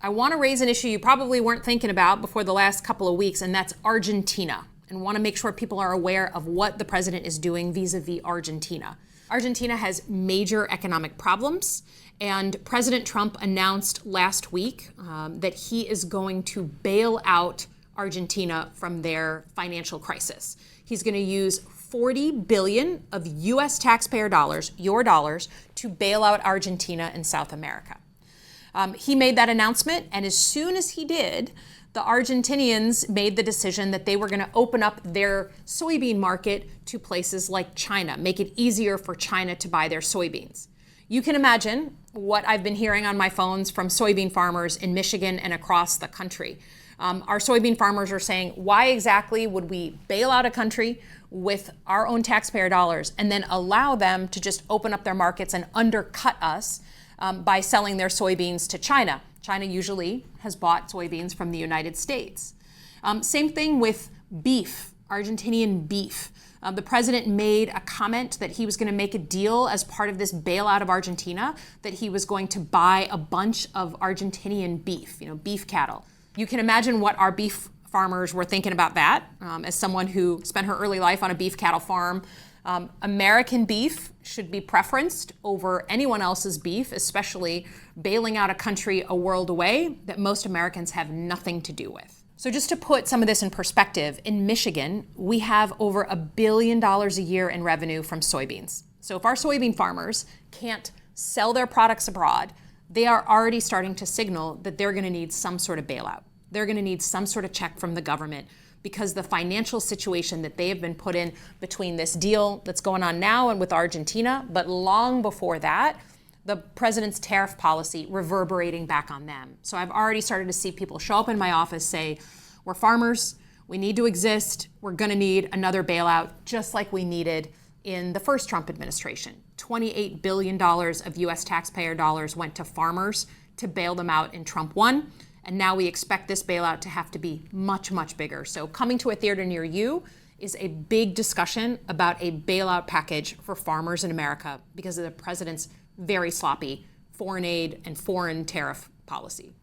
I want to raise an issue you probably weren't thinking about before the last couple of weeks, and that's Argentina. And want to make sure people are aware of what the president is doing vis-a-vis Argentina. Argentina has major economic problems, and President Trump announced last week that he is going to bail out Argentina from their financial crisis. He's going to use 40 billion of U.S. taxpayer dollars, your dollars, to bail out Argentina and South America. He made that announcement, and as soon as he did, the Argentinians made the decision that they were going to open up their soybean market to places like China, make it easier for China to buy their soybeans. You can imagine what I've been hearing on my phones from soybean farmers in Michigan and across the country. Our soybean farmers are saying, why exactly would we bail out a country with our own taxpayer dollars and then allow them to just open up their markets and undercut us by selling their soybeans to China? China usually has bought soybeans from the United States. Same thing with beef, Argentinian beef. The president made a comment that he was going to make a deal as part of this bailout of Argentina, that he was going to buy a bunch of Argentinian beef, beef cattle. You can imagine what our beef farmers were thinking about that. As someone who spent her early life on a beef cattle farm, American beef should be preferenced over anyone else's beef, especially bailing out a country a world away that most Americans have nothing to do with. So just to put some of this in perspective, in Michigan, we have over $1 billion a year in revenue from soybeans. So if our soybean farmers can't sell their products abroad, they are already starting to signal that they're going to need some sort of bailout. They're going to need some sort of check from the government, because the financial situation that they have been put in between this deal that's going on now and with Argentina, but long before that, the president's tariff policy reverberating back on them. So I've already started to see people show up in my office say, we're farmers, we need to exist, we're going to need another bailout, just like we needed in the first Trump administration. $28 billion of U.S. taxpayer dollars went to farmers to bail them out in Trump 1. And now we expect this bailout to have to be much, much bigger. So coming to a theater near you is a big discussion about a bailout package for farmers in America because of the president's very sloppy foreign aid and foreign tariff policy.